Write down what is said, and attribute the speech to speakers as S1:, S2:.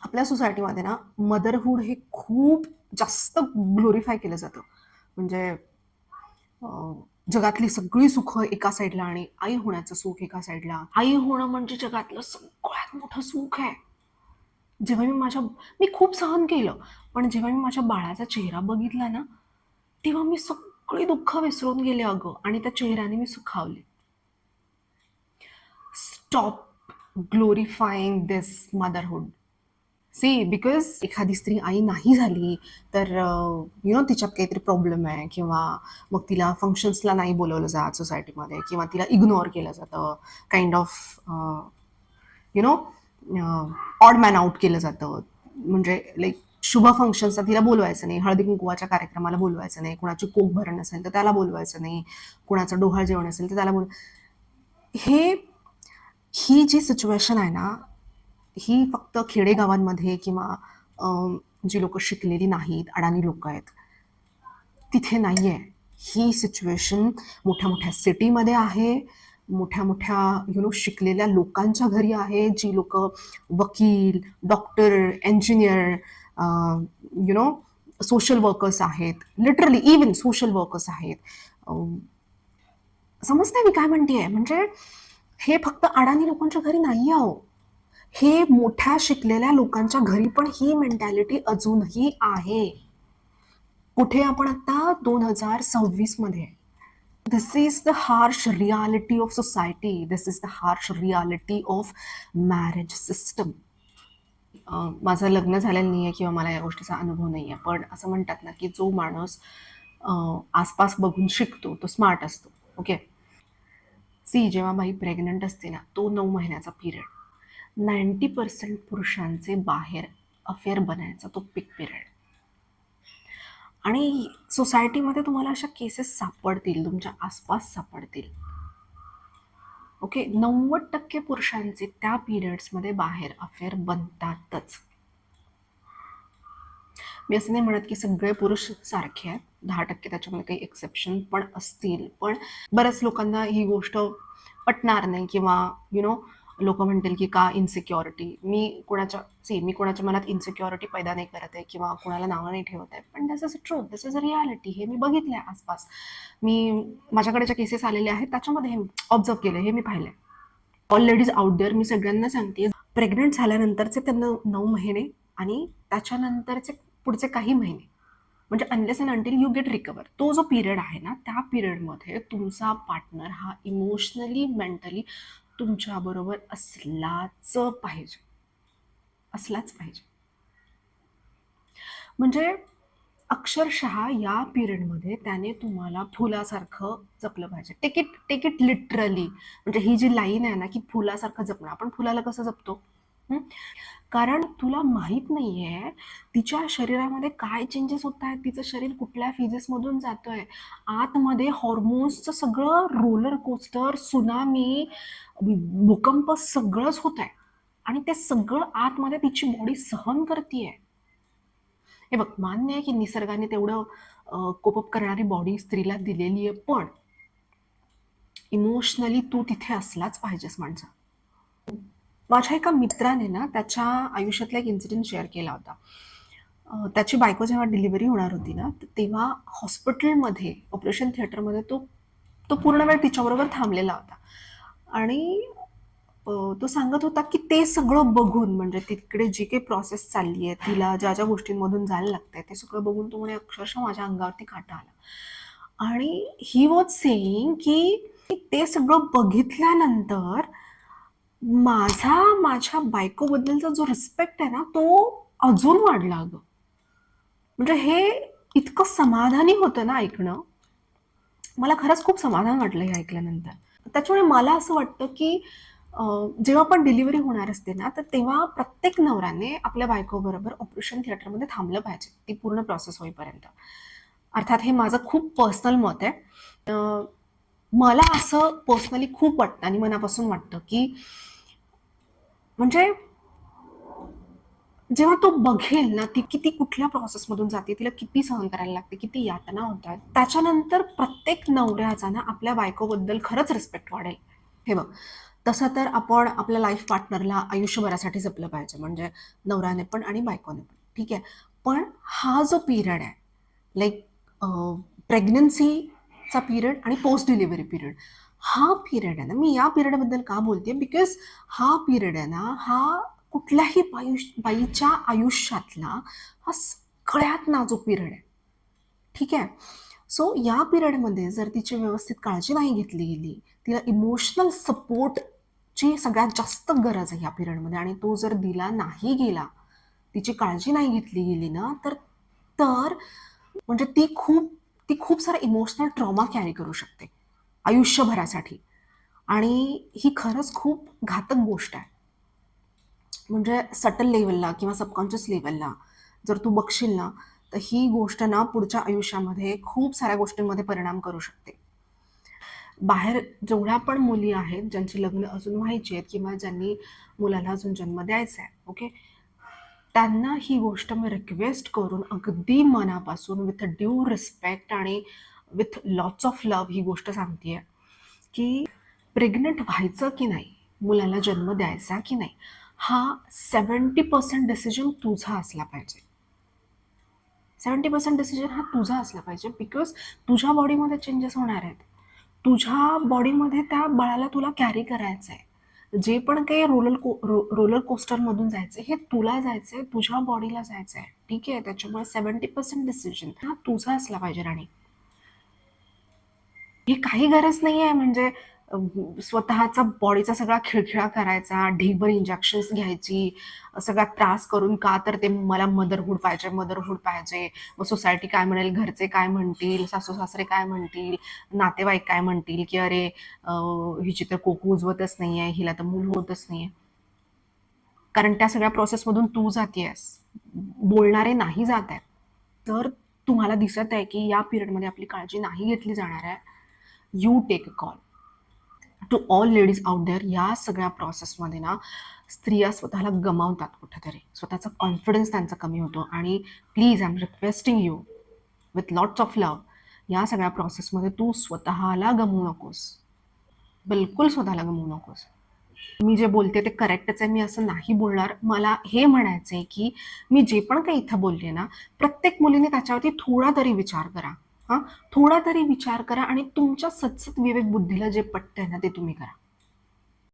S1: आपल्या सोसायटीमध्ये ना मदरहूड हे खूप जास्त ग्लोरिफाय केलं जातं. म्हणजे अ, जगातली सगळी सुख एका साईडला आणि आई होण्याचं सुख एका साईडला. आई होणं म्हणजे जगातलं सगळ्यात मोठं सुख आहे. जेव्हा मी खूप सहन केलं, पण जेव्हा मी माझ्या बाळाचा चेहरा बघितला ना, तेव्हा मी सगळी दुःख विसरून गेले अगं आणि त्या चेहऱ्याने मी सुखावले. Stop glorifying this motherhood. See because एखादी स्त्री आई नाही झाली तर तिच्यात काहीतरी प्रॉब्लेम आहे किंवा मग तिला फंक्शन्सला नाही बोलवलं जात सोसायटीमध्ये किंवा तिला इग्नोर केलं जातं. Kind of you know odd man out केलं जातं. म्हणजे लाईक शुभ फंक्शन्सला तिला बोलवायचं नाही, हळदी कुंकुवाच्या कार्यक्रमाला बोलवायचं नाही, कुणाची कोक भरण असेल तर त्याला बोलवायचं नाही, कुणाचं डोहाळ जेवण असेल तर त्याला हे ही जी सिच्युएशन आहे ना, ही फक्त खेडेगावांमध्ये किंवा जी लोक शिकलेली नाहीत, अडाणी लोक आहेत, तिथे नाहीये. ही सिच्युएशन मोठ्या मोठ्या सिटीमध्ये आहे, मोठ्या मोठ्या शिकलेल्या लोकांच्या घरी आहे, जी लोक वकील, डॉक्टर, इंजिनियर, सोशल वर्कर्स आहेत, लिटरली इवन सोशल वर्कर्स आहेत. समजतंय मी काय म्हणतेय? म्हणजे हे फक्त अडाणी लोकांच्या घरी नाही आहो, हे मोठ्या शिकलेल्या लोकांच्या घरी पण ही मेंटॅलिटी अजूनही आहे. कुठे आपण आता 2026 मध्ये. This is the harsh reality of society. This is the harsh reality of marriage system. माझं लग्न झालेलं नाहीये किंवा मला या गोष्टीचा अनुभव नाहीये, पण असं म्हणतात ना की जो माणूस आसपास बघून शिकतो तो स्मार्ट असतो. ओके. सी जेव्हा बाई प्रेग्नंट असते ना, तो 9 महिन्याचा पिरियड 90% पुरुषांचे बाहेर अफेअर बनायचा तो पीक पिरियड. आणि सोसायटीमध्ये तुम्हाला अशा केसेस सापडतील, तुमच्या आसपास सापडतील. ओके. 90% पुरुषांचे त्या पिरियड्समध्ये बाहेर अफेअर बनतातच. मी असं नाही म्हणत की सगळे पुरुष सारखे आहेत, 10% त्याच्यामध्ये काही एक्सेप्शन पण असतील, पण बऱ्याच लोकांना ही गोष्ट पटणार नाही किंवा लोक म्हणतील की का इन्सिक्युरिटी. मी कोणाच्या मनात इन्सिक्युरिटी पैदा नाही करत आहे किंवा कोणाला नावं नाही ठेवत आहे, पण this is a truth, this is a reality. हे मी बघितलंय आसपास. माझ्याकडे ज्या केसेस आलेल्या आहेत त्याच्यामध्ये हे ऑब्झर्व केलं, हे मी पाहिलंय. ऑल लेडीज आउट देअर, मी सगळ्यांना सांगते, प्रेग्नंट झाल्यानंतरचे त्यांना 9 महिने आणि त्याच्यानंतरचे पुढचे काही महिने, म्हणजे unless and until you get recover, तो जो पिरियड आहे ना, त्या पिरियडमध्ये तुमचा पार्टनर हा इमोशनली, मेंटली तुमच्याबरोबर असलाच पाहिजे. म्हणजे अक्षरशः या पिरियडमध्ये त्याने तुम्हाला फुलासारखं जपलं पाहिजे. Take it literally. म्हणजे ही जी लाईन आहे ना की फुलासारखं जपणं, आपण फुलाला कसं जपतो? कारण तुला माहित नाहीये तिच्या शरीरामध्ये काय चेंजेस होत आहेत, तिचं शरीर कुठल्या फिजेसमधून जातोय, आतमध्ये हॉर्मोन्सचं सगळं रोलर कोस्टर, सुनामी, भूकंप सगळंच होत आहे आणि ते सगळं आतमध्ये तिची बॉडी सहन करतीये. हे बघ, मान्य आहे की निसर्गाने तेवढं कोपअप करणारी बॉडी स्त्रीला दिलेली आहे, पण इमोशनली तू तिथे असलाच पाहिजेस माणसं. माझ्या एका मित्राने ना त्याच्या आयुष्यातला एक इन्सिडेंट शेअर केला होता. त्याची बायको जेव्हा डिलिव्हरी होणार होती ना, तेव्हा हॉस्पिटलमध्ये, ऑपरेशन थिएटरमध्ये तो तो पूर्ण वेळ तिच्याबरोबर थांबलेला होता. आणि तो सांगत होता की ते सगळं बघून, म्हणजे तिकडे जी काही प्रोसेस चालली आहे, तिला ज्या ज्या गोष्टींमधून जायला लागतंय ते सगळं बघून तो म्हणे अक्षरशः माझ्या अंगावरती काटा आला. आणि ही वॉज सेईंग की ते सगळं बघितल्यानंतर माझ्या बायकोबद्दलचा जो रिस्पेक्ट आहे ना, तो अजून वाढला अगं. म्हणजे हे इतकं समाधानी होतं ना ऐकणं. मला खरंच खूप समाधान वाटलं हे ऐकल्यानंतर. त्याच्यामुळे मला असं वाटतं की जेव्हा पण डिलिव्हरी होणार असते ना, तर तेव्हा प्रत्येक नवऱ्याने आपल्या बायकोबरोबर ऑपरेशन थिएटरमध्ये थांबलं पाहिजे ती पूर्ण प्रोसेस होईपर्यंत. अर्थात हे माझं खूप पर्सनल मत आहे. मला असं पर्सनली खूप वाटतं आणि मनापासून वाटतं की म्हणजे जेव्हा तो बघेल ना ती किती कुठल्या प्रोसेसमधून जाते, तिला किती सहन करायला लागते, किती यातना होतात, त्याच्यानंतर प्रत्येक नवऱ्याचा ना आपल्या बायकोबद्दल खरंच रिस्पेक्ट वाढेल. हे बघ, तसं तर आपण आपल्या लाईफ पार्टनरला आयुष्यभरासाठी जपलं पाहिजे, म्हणजे नवऱ्याने पण आणि बायकोने पण, ठीक आहे. पण हा जो पिरियड आहे, लाईक प्रेग्नन्सीचा पिरियड आणि पोस्ट डिलिव्हरी पिरियड, हा पिरियड आहे ना, मी या पिरियडबद्दल का बोलते, बिकॉज हा पिरियड आहे ना, हा कुठल्याही बाईच्या आयुष्यातला हा सगळ्यात नाजूक पिरियड आहे, ठीक आहे. सो या पिरियडमध्ये जर तिची व्यवस्थित काळजी नाही घेतली गेली, तिला इमोशनल सपोर्टची सगळ्यात जास्त गरज आहे या पिरियडमध्ये, आणि तो जर दिला नाही गेला, तिची काळजी नाही घेतली गेली ना, तर तर म्हणजे ती खूप सारा इमोशनल ट्रॉमा कॅरी करू शकते आयुष्यभरासाठी. आणि ही खरंच खूप घातक गोष्ट आहे. म्हणजे सटल लेव्हलला किंवा सबकॉन्शियस लेव्हलला जर तू बघशील ना, तर ही गोष्ट ना पुढच्या आयुष्यामध्ये खूप साऱ्या गोष्टींमध्ये परिणाम करू शकते. बाहेर जेवढ्या पण मुली आहेत, ज्यांची लग्न अजून व्हायची आहेत किंवा ज्यांनी मुलाला अजून जन्म द्यायचा आहे, ओके, त्यांना ही गोष्ट मी रिक्वेस्ट करून अगदी मनापासून विथ ड्यू रिस्पेक्ट आणि विथ लॉट्स ऑफ लव्ह ही गोष्ट सांगतेय, की प्रेग्नंट व्हायचं की नाही, मुलाला जन्म द्यायचा की नाही, हा 70% डिसिजन तुझा असला पाहिजे. 70% डिसिजन हा तुझा असला पाहिजे, बिकॉज तुझ्या बॉडीमध्ये चेंजेस होणार आहेत. तुझ्या बॉडीमध्ये त्या बाळाला तुला कॅरी करायचं आहे. जे पण काही रोलर कोस्टरमधून जायचं हे तुला जायचं आहे, तुझ्या बॉडीला जायचं आहे, ठीक आहे. त्याच्यामुळे 70% डिसिजन हा तुझा असला पाहिजे. राणी, ही काही गरज नाही आहे म्हणजे स्वतःचा बॉडीचा सगळा खिळखिळा करायचा, ढीगभर इंजेक्शन्स घ्यायची, सगळा त्रास करून, का तर ते मला मदरहूड पाहिजे, मदरहूड पाहिजे. मग सोसायटी काय म्हणेल, घरचे काय म्हणतील, सासू सासरे काय म्हणतील, नातेवाईक काय म्हणतील, की अरे हिची तर कोकू उजवतच नाहीये, हिला तर मूल होतच नाहीये. कारण त्या सगळ्या प्रोसेसमधून तू जातेयस, बोलणारे नाही जात आहेत. तर तुम्हाला दिसत आहे की या पिरियडमध्ये आपली काळजी नाही घेतली जाणार आहे, you take a call. To all ladies out there, या सगळ्या प्रोसेसमध्ये ना स्त्रिया स्वतःला गमावतात कुठेतरी, स्वतःचा कॉन्फिडन्स त्यांचा कमी होतो. आणि please I am requesting you with lots of love, या सगळ्या प्रोसेसमध्ये तू स्वतःला गमवू नकोस, बिलकुल स्वतःला गमवू नकोस. मी जे बोलते ते करेक्टच आहे, मी असं नाही बोलणार. मला हे म्हणायचं आहे की मी जे पण काही इथं बोलले ना, प्रत्येक मुलीने त्याच्यावरती थोडा तरी विचार करा. हां, थोडा तरी विचार करा आणि तुमच्या सतसत विवेक बुद्धीला जे पटतंय ना ते तुम्ही करा.